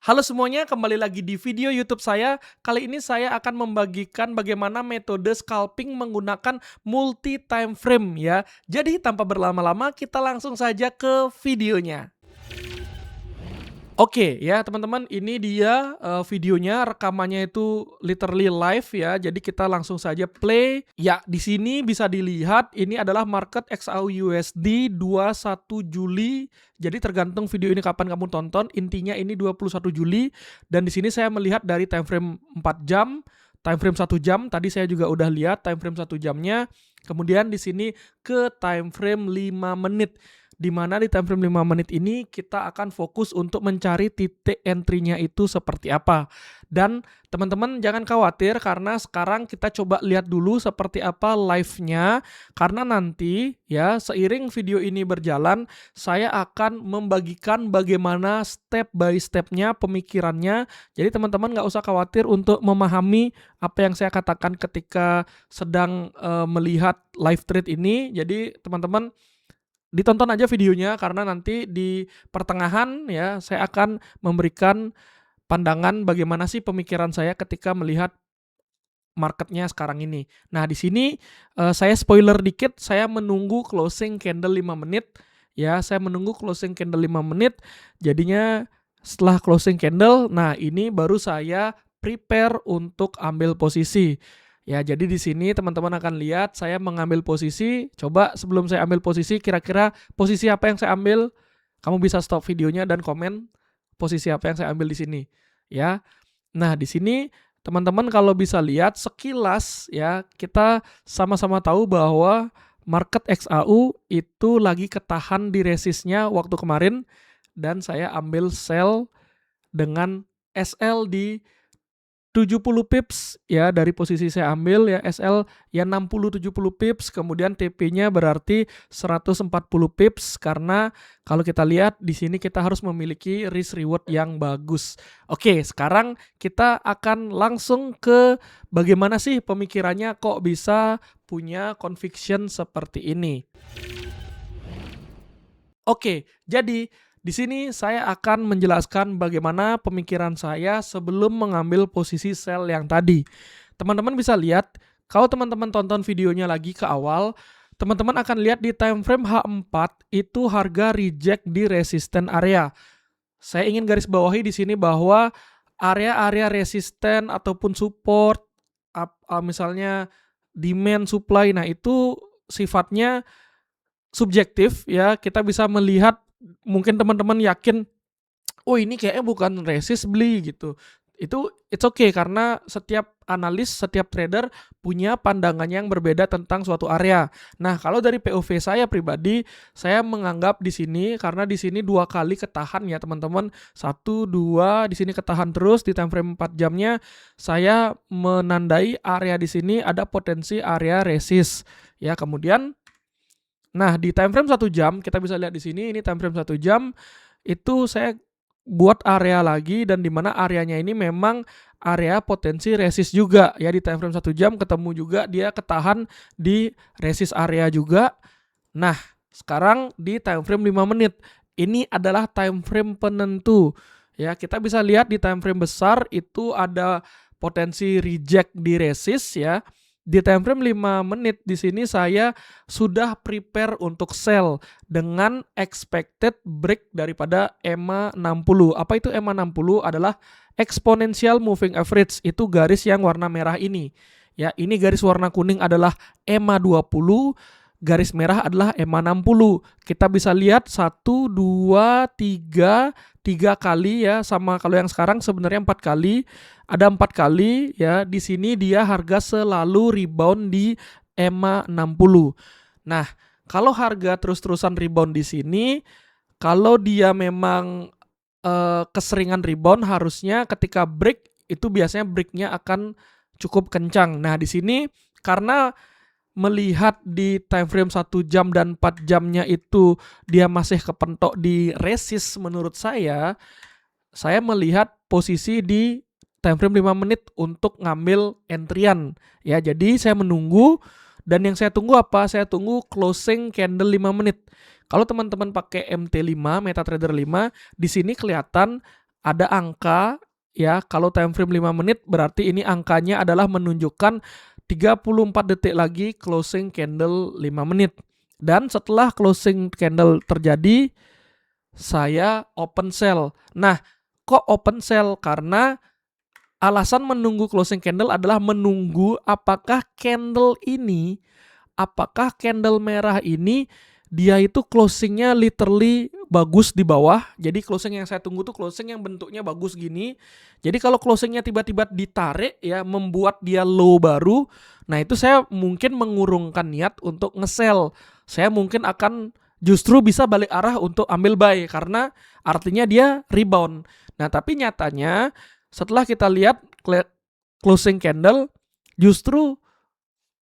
Halo semuanya, kembali lagi di video YouTube saya. Kali ini saya akan membagikan bagaimana metode scalping menggunakan multi time frame ya. Jadi tanpa berlama-lama kita langsung saja ke videonya. Oke ya teman-teman, ini dia videonya, rekamannya itu literally live ya. Jadi kita langsung saja play. Ya, di sini bisa dilihat ini adalah market XAUUSD 21 Juli. Jadi tergantung video ini kapan kamu tonton. Intinya ini 21 Juli dan di sini saya melihat dari time frame 4 jam, time frame 1 jam. Tadi saya juga udah lihat time frame 1 jamnya. Kemudian di sini ke time frame 5 menit. Di mana di time frame 5 menit ini kita akan fokus untuk mencari titik entry-nya itu seperti apa. Dan teman-teman jangan khawatir karena sekarang kita coba lihat dulu seperti apa live-nya. Karena nanti ya seiring video ini berjalan saya akan membagikan bagaimana step by step-nya pemikirannya. Jadi teman-teman nggak usah khawatir untuk memahami apa yang saya katakan ketika sedang melihat live trade ini. Jadi teman-teman ditonton aja videonya karena nanti di pertengahan ya saya akan memberikan pandangan bagaimana sih pemikiran saya ketika melihat marketnya sekarang ini. Nah, di sini saya spoiler dikit, saya menunggu closing candle 5 menit ya, saya menunggu closing candle 5 menit. Jadinya setelah closing candle, nah ini baru saya prepare untuk ambil posisi. Ya, jadi di sini teman-teman akan lihat saya mengambil posisi. Coba sebelum saya ambil posisi, kira-kira posisi apa yang saya ambil? Kamu bisa stop videonya dan komen posisi apa yang saya ambil di sini, ya. Nah, di sini teman-teman kalau bisa lihat sekilas ya, kita sama-sama tahu bahwa market XAU itu lagi ketahan di resistnya waktu kemarin dan saya ambil sell dengan SL di 70 pips ya dari posisi saya ambil ya SL ya 60-70 pips, kemudian TP-nya berarti 140 pips karena kalau kita lihat di sini kita harus memiliki risk reward yang bagus. Oke, sekarang kita akan langsung ke bagaimana sih pemikirannya kok bisa punya conviction seperti ini. Oke, jadi di sini saya akan menjelaskan bagaimana pemikiran saya sebelum mengambil posisi sell yang tadi. Teman-teman bisa lihat, kalau teman-teman tonton videonya lagi ke awal, teman-teman akan lihat di time frame H4 itu harga reject di resisten area. Saya ingin garis bawahi di sini bahwa area-area resisten ataupun support, misalnya demand supply, nah itu sifatnya subjektif ya, kita bisa melihat mungkin teman-teman yakin, "Oh ini kayaknya bukan resist beli," gitu. Itu it's okay karena setiap analis, setiap trader punya pandangan yang berbeda tentang suatu area. Nah, kalau dari POV saya pribadi, saya menganggap di sini karena di sini 2 kali ketahan ya teman-teman. 1, 2 di sini ketahan terus di time frame 4 jamnya, saya menandai area di sini ada potensi area resist. Ya, kemudian nah, di time frame 1 jam, kita bisa lihat di sini, ini time frame 1 jam, itu saya buat area lagi dan di mana areanya ini memang area potensi resist juga. Ya, di time frame 1 jam ketemu juga dia ketahan di resist area juga. Nah, sekarang di time frame 5 menit. Ini adalah time frame penentu. Ya, kita bisa lihat di time frame besar itu ada potensi reject di resist ya. Di time frame 5 menit di sini saya sudah prepare untuk sell dengan expected break daripada EMA 60. Apa itu EMA 60? Adalah exponential moving average. Itu garis yang warna merah ini. Ya, ini garis warna kuning adalah EMA 20, garis merah adalah EMA 60. Kita bisa lihat 1, 2, 3, 3 kali ya, sama kalau yang sekarang sebenarnya 4 kali. Ada 4 kali ya, di sini dia harga selalu rebound di EMA 60. Nah, kalau harga terus-terusan rebound di sini, kalau dia memang keseringan rebound harusnya ketika break itu biasanya breaknya akan cukup kencang. Nah, di sini karena melihat di time frame 1 jam dan 4 jamnya itu dia masih kepentok di resist menurut saya melihat posisi di time frame 5 menit untuk ngambil entryan. Ya, jadi saya menunggu dan yang saya tunggu apa? Saya tunggu closing candle 5 menit. Kalau teman-teman pakai MT5, MetaTrader 5, di sini kelihatan ada angka ya, kalau time frame 5 menit berarti ini angkanya adalah menunjukkan 34 detik lagi closing candle 5 menit. Dan setelah closing candle terjadi, saya open sell. Nah, kok open sell? Karena alasan menunggu closing candle adalah menunggu apakah candle merah ini dia itu closingnya literally bagus di bawah. Jadi closing yang saya tunggu tuh closing yang bentuknya bagus gini. Jadi kalau closingnya tiba-tiba ditarik ya, membuat dia low baru, nah itu saya mungkin mengurungkan niat untuk nge-sell. Saya mungkin akan justru bisa balik arah untuk ambil buy karena artinya dia rebound. Nah tapi nyatanya setelah kita lihat closing candle justru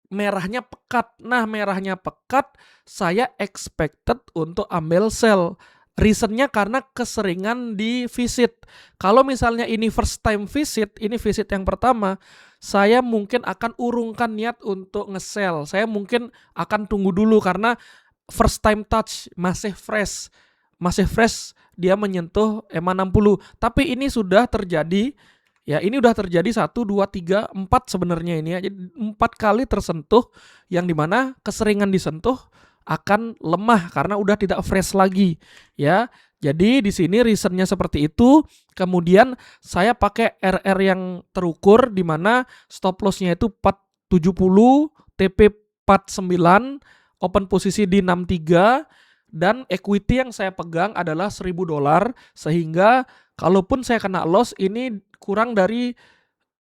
merahnya pekat. Nah, merahnya pekat, saya expected untuk ambil sell. Reasonnya karena keseringan di visit. Kalau misalnya ini first time visit, ini visit yang pertama, saya mungkin akan urungkan niat untuk nge-sell. Saya mungkin akan tunggu dulu karena first time touch, masih fresh. Masih fresh, dia menyentuh EMA 60. Tapi ini sudah terjadi. Ya, ini udah terjadi 1, 2, 3, 4 sebenarnya ini ya. Jadi 4 kali tersentuh yang dimana keseringan disentuh akan lemah karena udah tidak fresh lagi ya. Jadi di sini reasonnya seperti itu. Kemudian saya pakai RR yang terukur di mana stop loss-nya itu 470, TP 49, open posisi di 63 dan equity yang saya pegang adalah $1.000 sehingga kalaupun saya kena loss ini kurang dari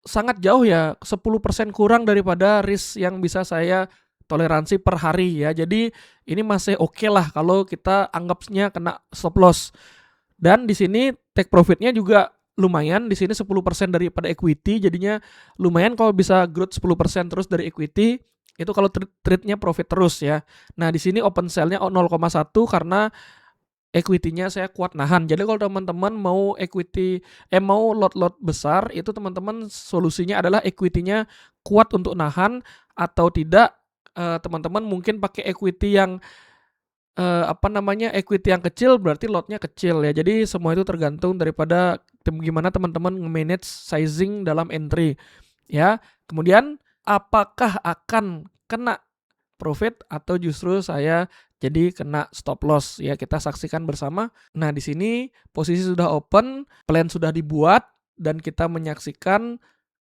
sangat jauh ya, 10% kurang daripada risk yang bisa saya toleransi per hari ya. Jadi ini masih oke lah kalau kita anggapnya kena stop loss. Dan di sini take profitnya juga lumayan, di sini 10% daripada equity, jadinya lumayan kalau bisa growth 10% terus dari equity. Itu kalau trade-nya profit terus ya. Nah, di sini open sell-nya 0,1 karena equity-nya saya kuat nahan. Jadi kalau teman-teman mau mau lot-lot besar, itu teman-teman solusinya adalah equity-nya kuat untuk nahan atau tidak teman-teman mungkin pakai equity yang equity yang kecil berarti lotnya kecil ya. Jadi semua itu tergantung daripada gimana teman-teman nge-manage sizing dalam entry ya. Kemudian apakah akan kena profit atau justru saya jadi kena stop loss ya, kita saksikan bersama. Nah, di sini posisi sudah open, plan sudah dibuat dan kita menyaksikan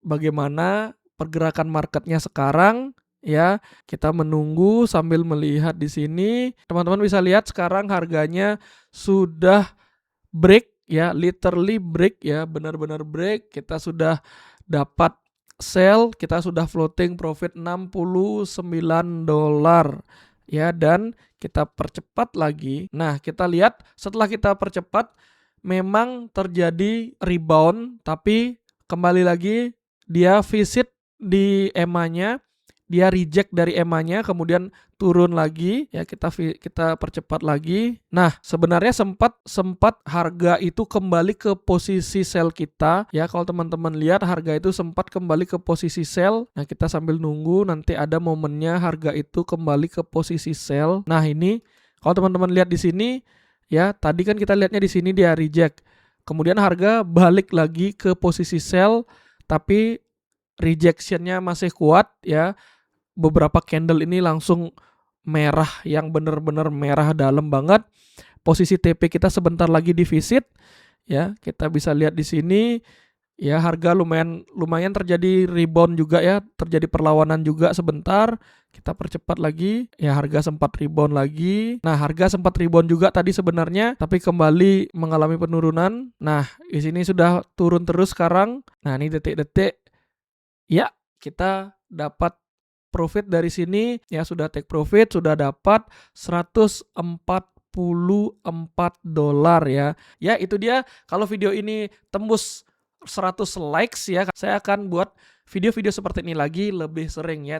bagaimana pergerakan marketnya sekarang ya. Kita menunggu sambil melihat di sini. Teman-teman bisa lihat sekarang harganya sudah break ya, literally break ya, benar-benar break. Kita sudah dapat sell, kita sudah floating profit $69 ya, dan kita percepat lagi. Nah, kita lihat setelah kita percepat memang terjadi rebound, tapi kembali lagi dia visit di EMA-nya, dia reject dari EMA-nya, kemudian turun lagi ya, kita percepat lagi. Nah, sebenarnya sempat harga itu kembali ke posisi sell kita ya. Kalau teman-teman lihat harga itu sempat kembali ke posisi sell. Nah, kita sambil nunggu nanti ada momennya harga itu kembali ke posisi sell. Nah, ini kalau teman-teman lihat di sini ya, tadi kan kita lihatnya di sini dia reject. Kemudian harga balik lagi ke posisi sell tapi rejection-nya masih kuat ya. Beberapa candle ini langsung merah yang benar-benar merah dalam banget. Posisi TP kita sebentar lagi di visit ya. Kita bisa lihat di sini ya, harga lumayan terjadi rebound juga ya, terjadi perlawanan juga sebentar. Kita percepat lagi ya, harga sempat rebound lagi. Nah, harga sempat rebound juga tadi sebenarnya tapi kembali mengalami penurunan. Nah, di sini sudah turun terus sekarang. Nah, ini detik-detik ya, kita dapat profit dari sini ya, sudah take profit, sudah dapat $144 ya. Ya, itu dia. Kalau video ini tembus 100 likes ya, saya akan buat video-video seperti ini lagi lebih sering ya.